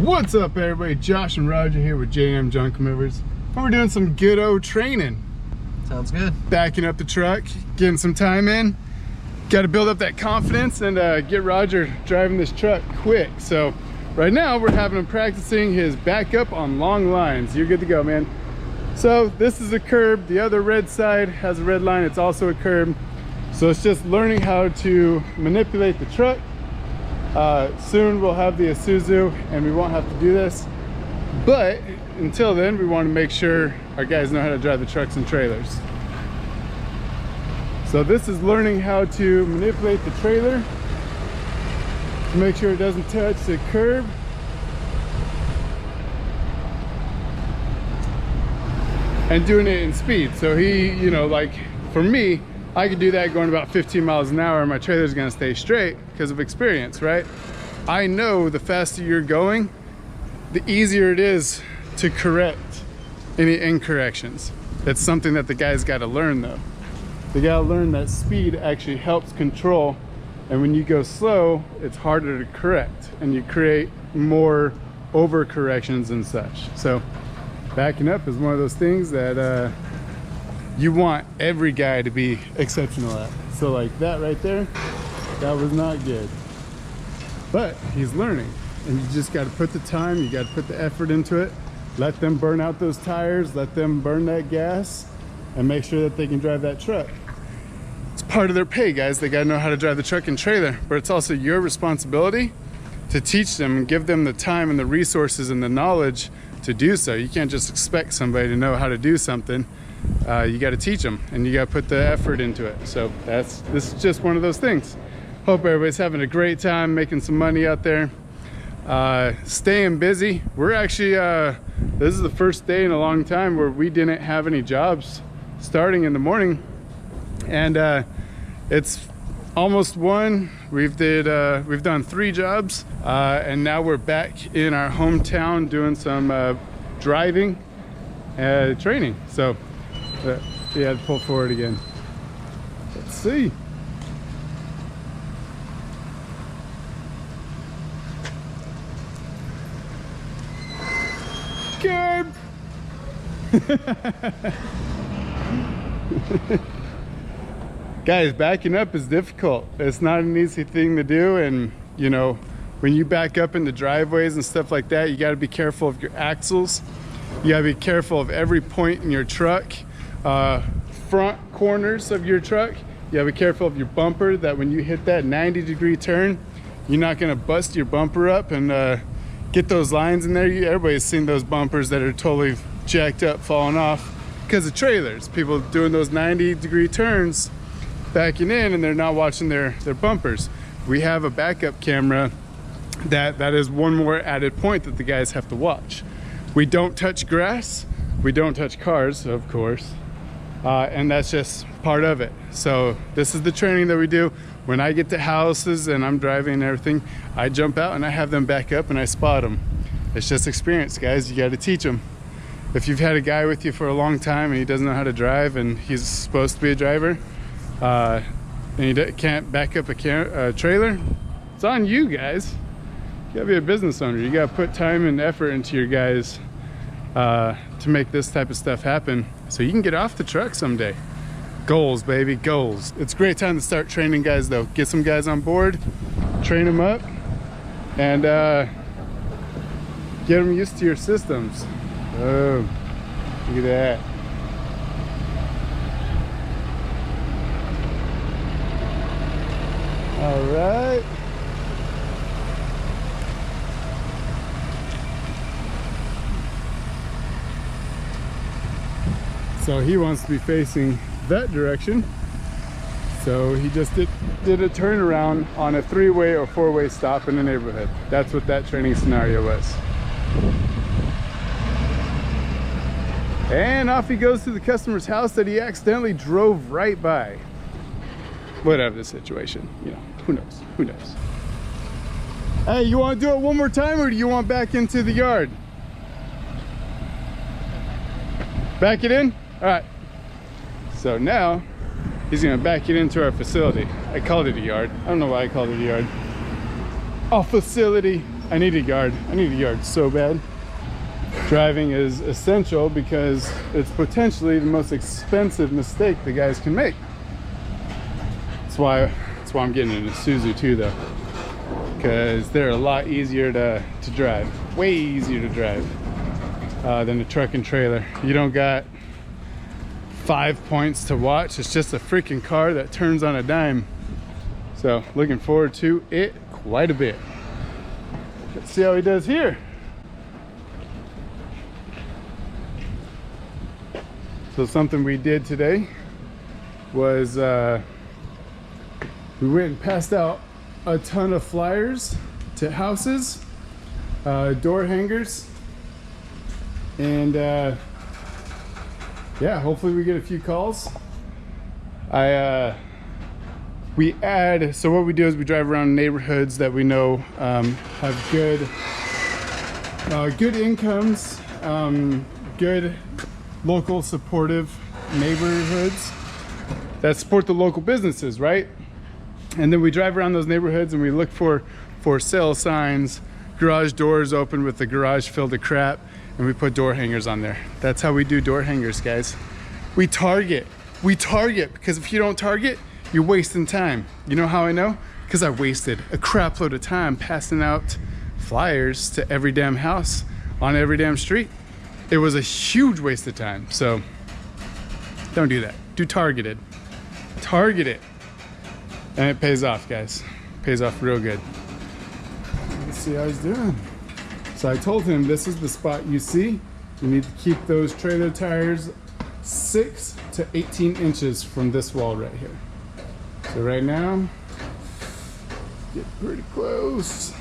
What's up, everybody? Josh and Roger here with JM Junk Movers. And we're doing some good old training. Sounds good. Backing up the truck, getting some time in. Got to build up that confidence and get Roger driving this truck quick. So right now we're having him practicing his backup on long lines. You're good to go, man. So this is a curb. The other red side has a red line. It's also a curb. So it's just learning how to manipulate the truck. Soon we'll have the Isuzu and we won't have to do this, but until then we want to make sure our guys know how to drive the trucks and trailers. So this is learning how to manipulate the trailer to make sure it doesn't touch the curb. And doing it in speed. So he, you know, like for me, I could do that going about 15 miles an hour and my trailer's gonna stay straight because of experience, right? I know the faster you're going, the easier it is to correct any incorrections. That's something that the guys gotta learn though. They gotta learn that speed actually helps control, and when you go slow, it's harder to correct and you create more over corrections and such. So backing up is one of those things that you want every guy to be exceptional at. So like that right there, that was not good. But he's learning, and you just got to put the time, you got to put the effort into it. Let them burn out those tires, let them burn that gas, and make sure that they can drive that truck. It's part of their pay, guys. They got to know how to drive the truck and trailer, but it's also your responsibility to teach them and give them the time and the resources and the knowledge to do so. You can't just expect somebody to know how to do something. You got to teach them and you got to put the effort into it. So this is just one of those things. Hope everybody's having a great time making some money out there, staying busy. We're actually this is the first day in a long time where we didn't have any jobs starting in the morning, and it's almost 1. We've done 3 jobs, and now we're back in our hometown doing some driving training. So yeah, pull forward again. Let's see. Curb. Guys, backing up is difficult. It's not an easy thing to do, and you know, when you back up into driveways and stuff like that, you got to be careful of your axles. You got to be careful of every point in your truck. Front corners of your truck, you gotta be careful of your bumper, that when you hit that 90-degree turn, you're not gonna bust your bumper up and get those lines in there. Everybody's seen those bumpers that are totally jacked up, falling off because of trailers. People doing those 90-degree turns, backing in, and they're not watching their bumpers. We have a backup camera that is one more added point that the guys have to watch. We don't touch grass, we don't touch cars, of course. And that's just part of it. So this is the training that we do. When I get to houses and I'm driving and everything, I jump out and I have them back up and I spot them. It's just experience, guys. You got to teach them. If you've had a guy with you for a long time and he doesn't know how to drive and he's supposed to be a driver, and he can't back up a trailer, it's on you, guys. You gotta be a business owner. You gotta put time and effort into your guys to make this type of stuff happen, so you can get off the truck someday. Goals, baby, goals. It's a great time to start training guys though. Get some guys on board, train them up, and get them used to your systems. Oh, look at that. All right. So he wants to be facing that direction. So he just did a turnaround on a 3-way or 4-way stop in the neighborhood. That's what that training scenario was. And off he goes to the customer's house that he accidentally drove right by. Whatever the situation, you know, who knows, who knows. Hey, you want to do it one more time, or do you want back into the yard? Back it in? All right. So now he's gonna back it into our facility. I called it a yard. I don't know why I called it a yard. Our facility. I need a yard. I need a yard so bad. Driving is essential because it's potentially the most expensive mistake the guys can make. That's why I'm getting an Isuzu too, though, because they're a lot easier to drive, way easier to drive than a truck and trailer. You don't got 5 points to watch. It's just a freaking car that turns on a dime. So looking forward to it quite a bit. Let's see how he does here. So something we did today was we went and passed out a ton of flyers to houses, door hangers, and yeah, hopefully we get a few calls. So what we do is we drive around neighborhoods that we know have good incomes, good local supportive neighborhoods that support the local businesses, right? And then we drive around those neighborhoods and we look for sale signs, garage doors open with the garage filled with crap, and we put door hangers on there. That's how we do door hangers, guys. We target because if you don't target, you're wasting time. You know how I know? Because I wasted a crap load of time passing out flyers to every damn house on every damn street. It was a huge waste of time. So don't do that. Do targeted. Target it. And it pays off, guys. Pays off real good. Let's see how he's doing. So I told him this is the spot you see. You need to keep those trailer tires 6 to 18 inches from this wall right here. So right now, get pretty close.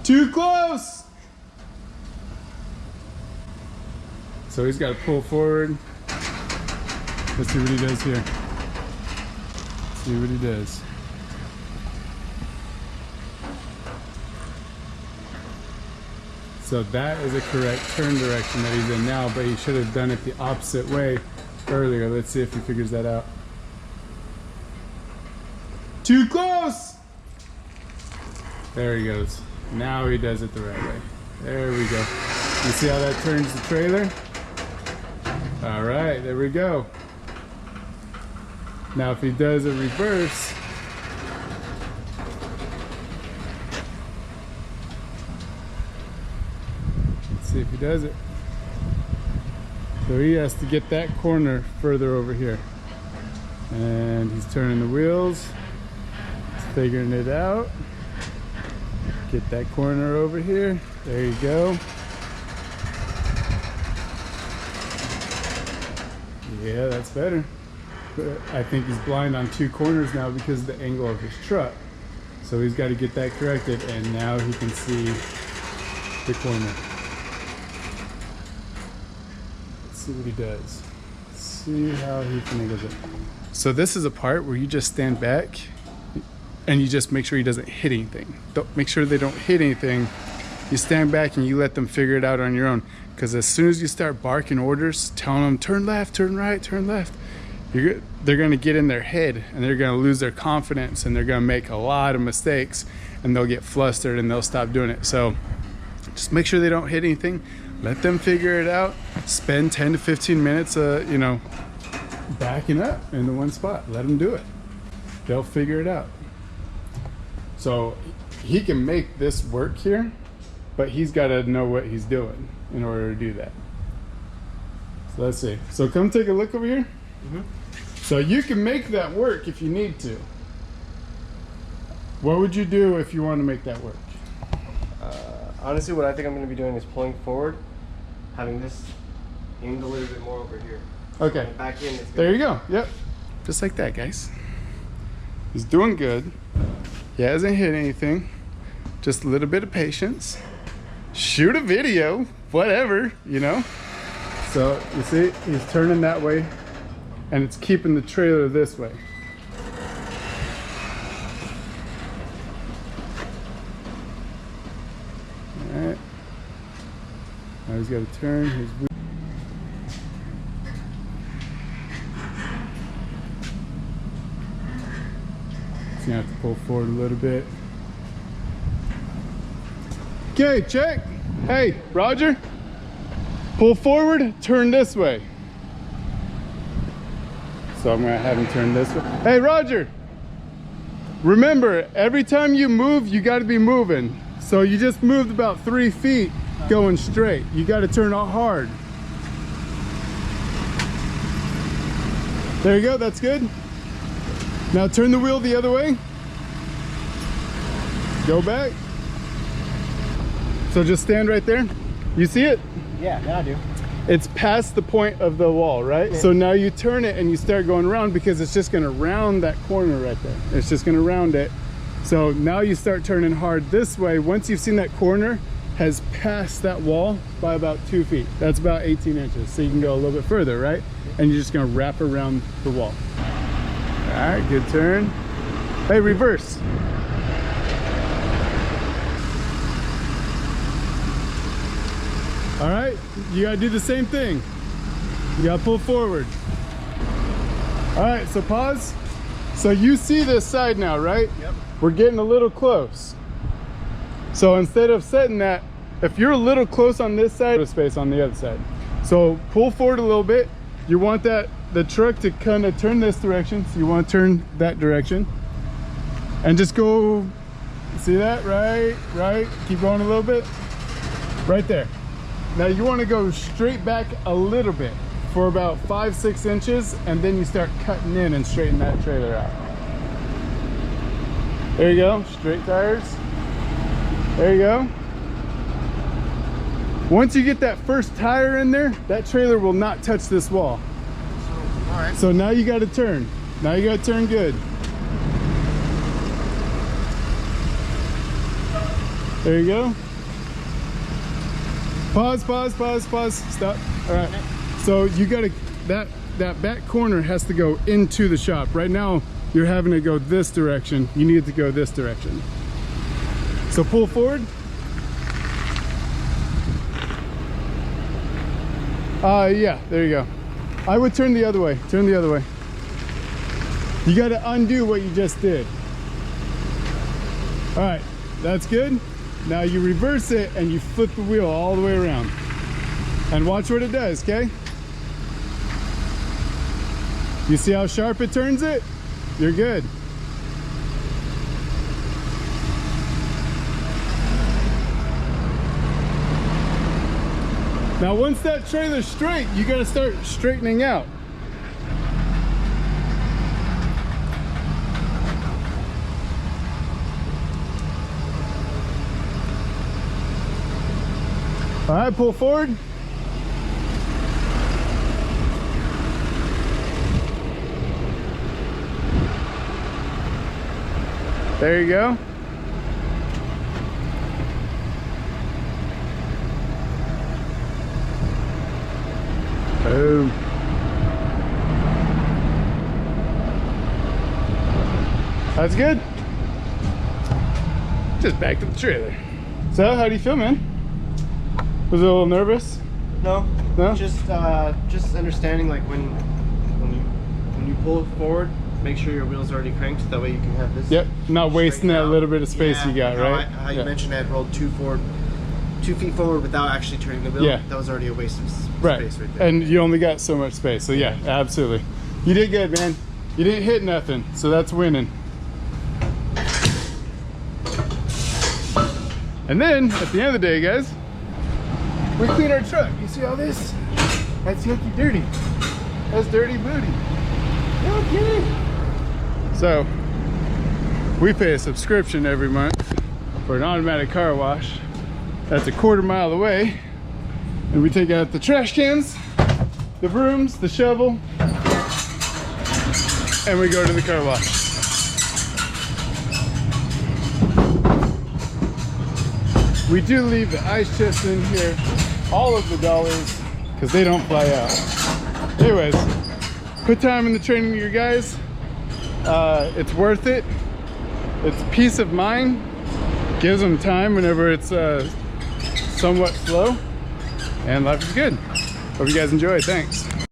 Too close! So he's got to pull forward. Let's see what he does here. See what he does. So that is a correct turn direction that he's in now, but he should have done it the opposite way earlier. Let's see if he figures that out. Too close! There he goes. Now he does it the right way. There we go. You see how that turns the trailer? All right, there we go. Now if he does a reverse, let's see if he does it. So he has to get that corner further over here. And he's turning the wheels. He's figuring it out. Get that corner over here. There you go. Yeah, that's better. But I think he's blind on 2 corners now because of the angle of his truck. So he's got to get that corrected, and now he can see the corner. Let's see what he does. Let's see how he finagles it. So this is a part where you just stand back and you just make sure he doesn't hit anything. Don't make sure they don't hit anything. You stand back and you let them figure it out on your own. Because as soon as you start barking orders, telling them turn left, turn right, turn left, they're going to get in their head and they're going to lose their confidence and they're going to make a lot of mistakes and they'll get flustered and they'll stop doing it. So just make sure they don't hit anything. Let them figure it out. Spend 10 to 15 minutes, backing up in the one spot. Let them do it. They'll figure it out. So he can make this work here, but he's got to know what he's doing in order to do that. So let's see. So come take a look over here. Mm-hmm. So you can make that work if you need to. What would you do if you want to make that work? Honestly, what I think I'm going to be doing is pulling forward, having this aimed a little bit more over here. Okay. Back in. There you go. Yep. Just like that, guys. He's doing good. He hasn't hit anything. Just a little bit of patience. Shoot a video, whatever, you know. So you see, he's turning that way and it's keeping the trailer this way. All right. Now he's got to turn his wheel. So you have to pull forward a little bit. Okay, check. Hey, Roger. Pull forward, turn this way. So I'm gonna have him turn this way. Hey, Roger. Remember, every time you move, you gotta be moving. So you just moved about 3 feet going straight. You gotta turn out hard. There you go, that's good. Now turn the wheel the other way. Go back. So just stand right there. You see it? Yeah, I do. It's past the point of the wall, right? Yeah. So now you turn it and you start going around because it's just gonna round that corner right there. It's just gonna round it. So now you start turning hard this way. Once you've seen that corner has passed that wall by about 2 feet. That's about 18 inches. So you can go a little bit further, right? And you're just gonna wrap around the wall. All right, good turn. Hey, reverse. All right, you gotta do the same thing. You gotta pull forward. All right, so pause. So you see this side now, right? Yep. We're getting a little close. So instead of setting that, if you're a little close on this side, there's space on the other side. So pull forward a little bit. You want the truck to kind of turn this direction. So you want to turn that direction. And just go, see that? Right. Keep going a little bit. Right there. Now you want to go straight back a little bit for about 5-6 inches, and then you start cutting in and straighten that trailer out. There you go, straight tires. There you go. Once you get that first tire in there, that trailer will not touch this wall. All right. So now you got to turn. Now you got to turn good. There you go. Pause, stop. All right. So you got to, that back corner has to go into the shop. Right now, you're having to go this direction. You need to go this direction. So pull forward. Yeah, there you go. I would turn the other way. Turn the other way. You got to undo what you just did. All right, that's good. Now you reverse it and you flip the wheel all the way around. And watch what it does, okay? You see how sharp it turns it? You're good. Now once that trailer's straight, you gotta start straightening out. All right, pull forward. There you go. Boom. That's good. Just back to the trailer. So, how do you feel, man? Was it a little nervous? No. No? Just understanding, like when you pull it forward, make sure your wheel's already cranked. That way you can have this. Yep. Not wasting that little bit of space you got, right? How you mentioned I had rolled 2 feet forward without actually turning the wheel. Yeah. That was already a waste of space Right there. And you only got so much space. So yeah, absolutely. You did good, man. You didn't hit nothing, so that's winning. And then at the end of the day, guys, we clean our truck. You see all this? That's yucky dirty. That's dirty booty. Okay. So we pay a subscription every month for an automatic car wash. That's a quarter mile away. And we take out the trash cans, the brooms, the shovel, and we go to the car wash. We do leave the ice chest in here, all of the dollars, because they don't fly out. Anyways, put time in the training of your guys. It's worth it. It's peace of mind. Gives them time whenever it's somewhat slow. And life is good. Hope you guys enjoy. Thanks.